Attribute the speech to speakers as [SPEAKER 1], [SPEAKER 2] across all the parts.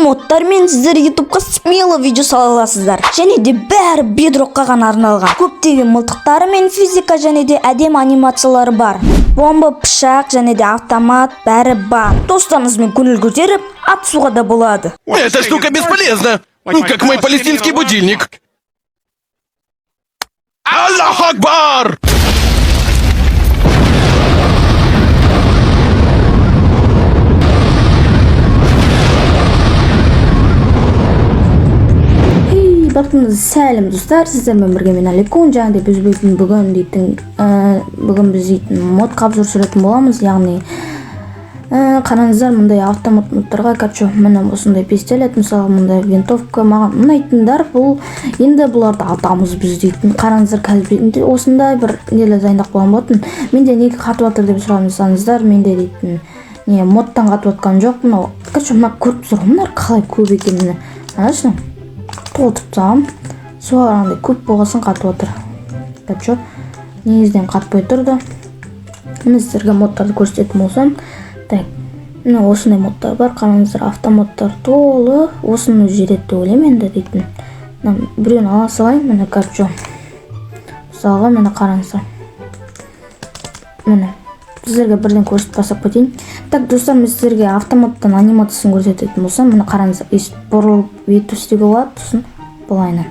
[SPEAKER 1] модтар мен сіздер ютубқа смело видео сала аласыздар. Және де бәрі бедрокқа ғана арналған. Көптеген мылтықтары мен физика және де әдем анимациялары бар. Бомба, пышақ және де автомат бәрі бар. Достарыңызбен көңіл көтеріп, атысуға да болады.
[SPEAKER 2] Эта штука бесполезна, как мой палестинский будильник. Аллах Акбар!
[SPEAKER 1] Бақытыңыз сәлем достар, сіздермен бірге мен Аликун, және де біз бүгін біз дейтін модқа обзор түсіретін боламыз, яғни қараңыздар, мұндай автомат модтарға кәпчу, міне осындай пистолет, мысалы мұндай винтовка, маған ұнайтындар, бұл енді бұларды атамыз біз дейтін. Қараңыздар, қазір осындай бір нелі дайындап қойған болатын. Менде неге қатып жатыр деп сұрамасаңыздар, менде дейтін не модтан қатып жатқан жоқ. Мынау кәпчу, мына көріп тұр, мыналар қалай көп екенін. Анашын толтырып тағам, соғараңдай көп болғасын қатып отыр. Кәпчу, негізден қатпай тұрды. Мен сіздерге модтарды көрсететін болсам, так, мына осындай модтар бар, қараңыздар, автоматтар толы, осыны жетеді деп ойлаймын енді дейтін. Біреуін ала салайын, міне кәпчу. Мысалға, міне қараңыздар. Міне, сіздерге бірден көрсетіп басып кетейін. Так, достар, мен сіздерге автоматтан анимациясын көрсететін болсам, міне қараңыздар, бұрылып өйтіп істеуге болады, сосын былайынан.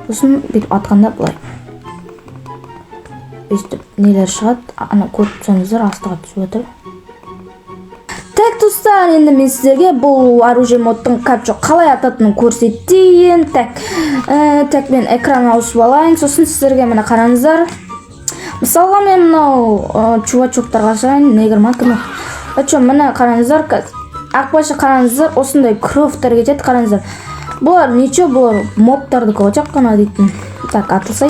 [SPEAKER 1] Сосын бүйтіп атқанда былай. Өйтіп нелер шығады, ана көріп тұрсаңыздар, астыға түсіп отыр. Так, достар, енді мен сіздерге бұл оружие модтың кәпчу қалай ататынын көрсетейін. Так, мен экран ауысып алайын, сосын сіздерге міне қараңыздар. Мысалға мен мынау чувачоктарға сайын, негр кім? Міне қараңыздар, ақбашы қараңыздар, осындай кровтар кетеді, қараңыздар. Бұлар нече, бұлар мобтарды көчек қана дейтін. Так, атылсай.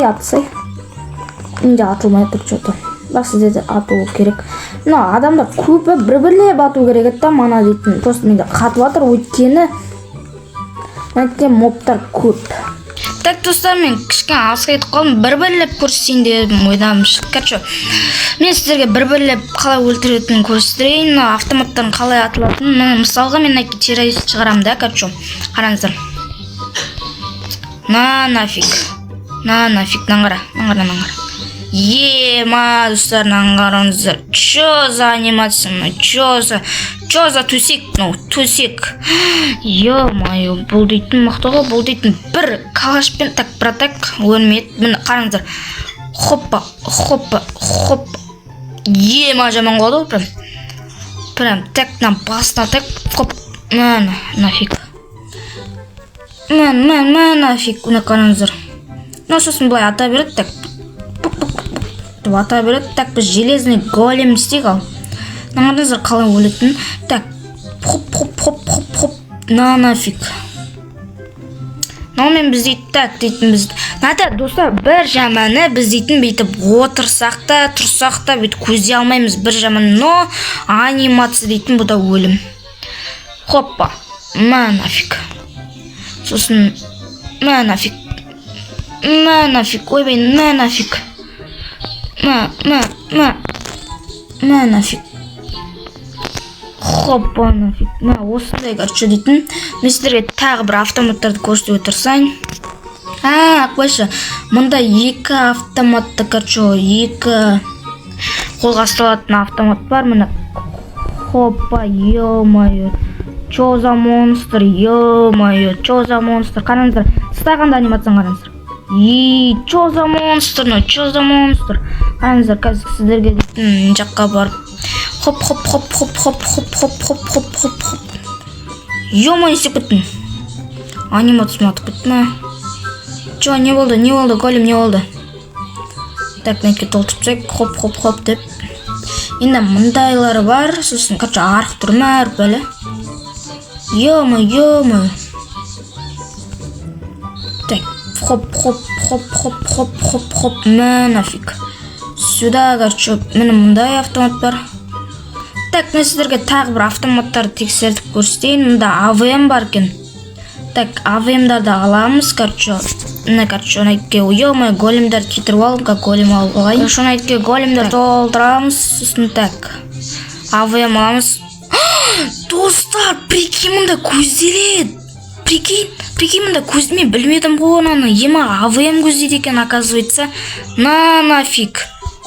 [SPEAKER 1] Менде атылмай тұр что-то. Бірақ сізде де атылу керек. Мына адамдар көпі бір-бірлеп ату керек етті, мана дейтін. Просто менде қатып атыр, өйткені мобтар көп. Так, достар, мен кішкен алысқа етіп қалдым, бір-бірлеп көрсетейін дедім, ойдам шыққачу. Мен сіздерге бір-бірлеп қалай өлтіретінін көрсетейін, автоматтарын қалай атылатынын. Мысалға мен террорист шығарам да, кәпчу. Қараңыздар. Нафиг, наңғара. Ема, достар, наңғарыңыздар. Чё за анимация, чё за төсек, төсек. Ё-майо, бұл дейтін мақтығы, бұл дейтін бір калашпен так протак өлмейді. Мені қараңыздар. Хоппа. Ема, жаман қолды, прям тактан басына так, хоп, нафиг. Нафиг, оны қараңыздар. Сосын былай ата береді, так. Ата береді, так, біз железный голем істейік ал. Наңғарыңыздар қалай өлетін. Так, хоп, нафиг. Мен біз дейді, так, дейтін біз. Нәті, достар, бір жаманы біз дейтін бейтіп отырсақ та, тұрсақ та, бейт көзе алмаймыз бір жаманы, но анимация дейтін бұда өлім. Хоппа, нафиг. Сосын, нафиг. Ойбай, нафиг. Нафиг. Хоппа, нафиг. Осындай қаршы дейтін. Мен сіздерге тағы бір автоматтарды көрсетіп отырсайын. Ақбайшы, мұнда екі автоматты қаршы, екі қолға ұсталатын автомат бар. Міне, хоппа, ё-майо. Чё за монстр, ё-майо, чё за монстр. Қараңыздар, стағанда анимацияны қараңыздар. Чё за монстр. Қараңыздар, қазір сіздерге дейтін жаққа барып. Хоп. Ё-майо, істеп кеттім. Анимацияны атып кеттім. Чё, не болды, голем не болды. Так, нәтке толтырып хоп деп. Енді мұндайлары бар, сосын қача арық тұрма әріп әлі. Ё-майо. Так, хоп, нафиг. Сюда, короче, мені мұндай автомат бар. Так, мен сіздерге тағы бір автоматтарды тексердіп көрсетейін. Мұнда АВМ бар кен. Так, АВМдарды аламыз, короче. Міне, короче, онайтке, ё-майо, големдарды кетіріп алым, как голем алғылайын. Онайтке големдарды толтырамыз, сосын так. АВМ аламыз. Достар, прикинь, мында көзделеді. Прикинь, мында мен білмедім ғой оны. Ема АВМ көздейді екен, оказывается. Нафиг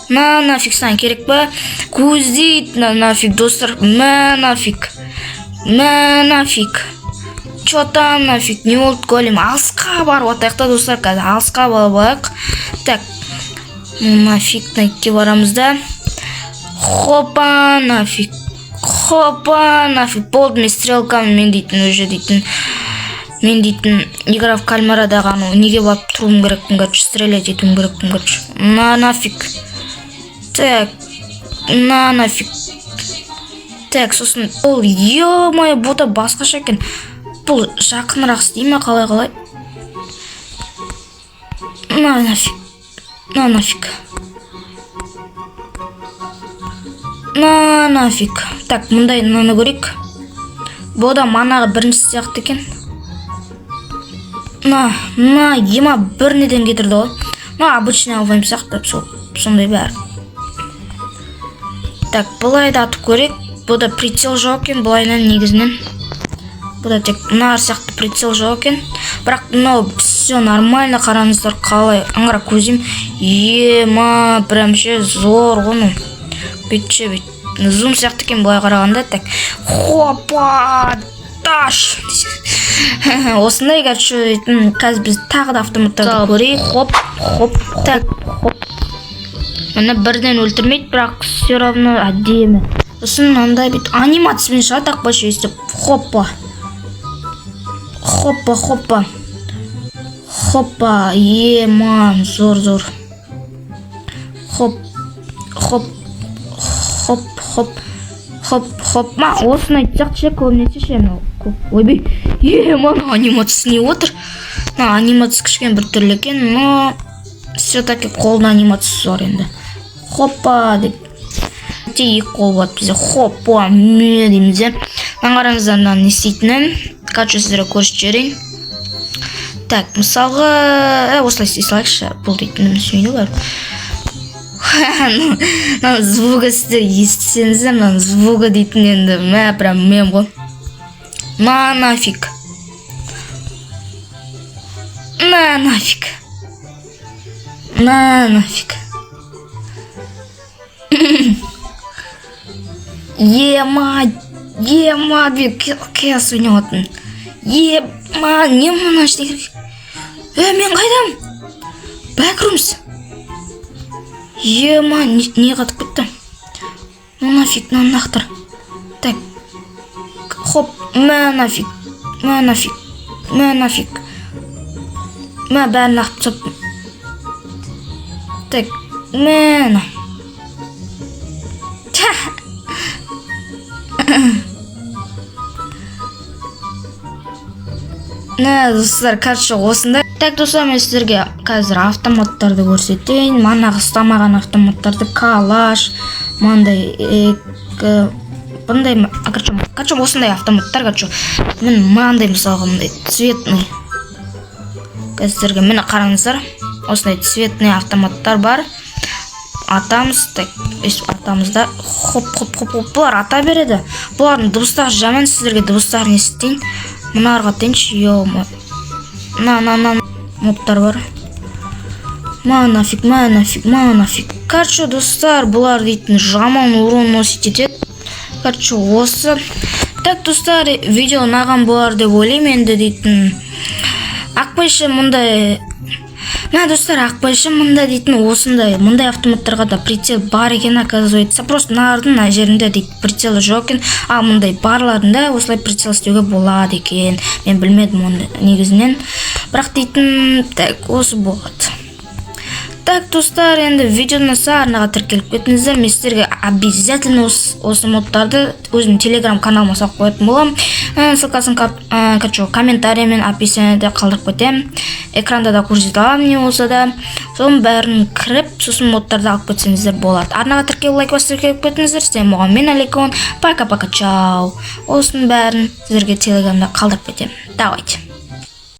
[SPEAKER 1] саған керек па? Көздейді, нафиг, достар. Нафиг. Чё там нафиг, не болды голем. Алысқа барып атайықта, достар, қазір алысқа барып. Так, нафиг, найкке барамыз да. Хопа, нафиг. Болды, мен стрелкамын, мен дейтін игра в кальмарадағы неге барып тұруым керекпін, короче, стрелять етуім керекпін, короче. Нафиг. Так, нафиг. Так, сосын, бұл, ё-моё, бота басқаша екен. Бұл жақынырақ істей ма, қалай? Нафиг. Так, мұндай наны көрейік. Бода манаға бірінші сияқты екен. Ема бір неден кетірді ғой. Обычный алвайым сияқты, сондай бәрі. Так, бұлайды атып көрейік. Бұда прицел жоқ екен, бұлайынан негізінен. Бұда тек нар сияқты прицел жоқ екен. Бірақ все нормально, қараңыздар, қалай аңғара көзім. Ема, прямше зор ғыну. Бетше. Зум сияқты екен бұлай қарағанда. Так, хопа, таш. Осындай кәтші, қазір біз тағы да автоматтарды көрейік. Хоп. Так, хоп. Мені бірден өлтірмейді, бірақ все равно әдемі. Сосын андай бет анимациямен шығады ақбашы естіп. Хопа. Ема, зор. Хоп. Ма, осыны айтсақ ше, көбінесе ше, ойбей. Ема, анимация не отыр. Анимация кішкен бір түрлі екен, но все-таки қолда анимация зор енді. Хопа деп. Екі қол болады бізде. Хопа, ме дейміз де. Қараңыздар не істейтінін. Қачу сіздері көрші жерейін. Так, мысалға, осылай істей салайықшы. Бұл дейтінім сөйді бар. Звуға сіздер естісеңіздер, звуға дейтін енді. Прям мем ғой. Нафиг. Ема, кәс ойнауатын. Ема, не мұны ашты керек? Мен қайдам? Backrooms. Ема, не қатып кетті? Нафиг, нақтыр. Так. Хоп, нафиг. Бәрін ақтып соптым. Так, достар, короче, осында. Так, достар, мен сіздерге қазір автоматтарды көрсетейін. Манағы ұстамаған автоматтарды, калаш, мандай, бұндай, короче, осындай автоматтар, короче, мен мандай мысалға, мындай, цветный. Қазірге, мені қараңыздар, осындай цветный автоматтар бар. Атамыз, так, атамызда, хоп, бұлар ата береді. Бұлардың дыбыстар жаман, сіздерге дыбыстарын естейін. Мұнарға тенші, ё-мо. Моптар бар. Нафиг. Короче, достар, бұлар дейтін жаман урон носит етеді. Короче, осы. Так, достар, видео наған болар деп ойлаймын енді дейтін. Ақпайшы мұндай... достар, ақпайшы мұнда дейтін осындай, мұндай автоматтарға да прицел бар екен, оказывается. Просто нардың жерінде дейтін прицелі жоқ екен. Ал мұндай барларында осылай прицел істеуге болады екен. Мен білмедім оны негізінен. Бірақ дейтін, так, осы болады. Так, достар, енді видеоны арнаға тіркеліп кетіңіздер. Мен сіздерге обязательно осы модтарды өзім телеграм каналыма салып қоятын болам. Ссылкасын комментарий мен описаниеде қалдырып кетем. Экранда да көрсете аламын не болса да. Соның бәрін кіріп, сосын модтарды алып кетсеңіздер болады. Арнаға тіркеліп, лайк басып тіркеліп кетіңіздер. Сіздерге мен Аликон. Пока-пока, чау. Осының бәрін сіздерге телеграмда қалдырып кетем. Давайте.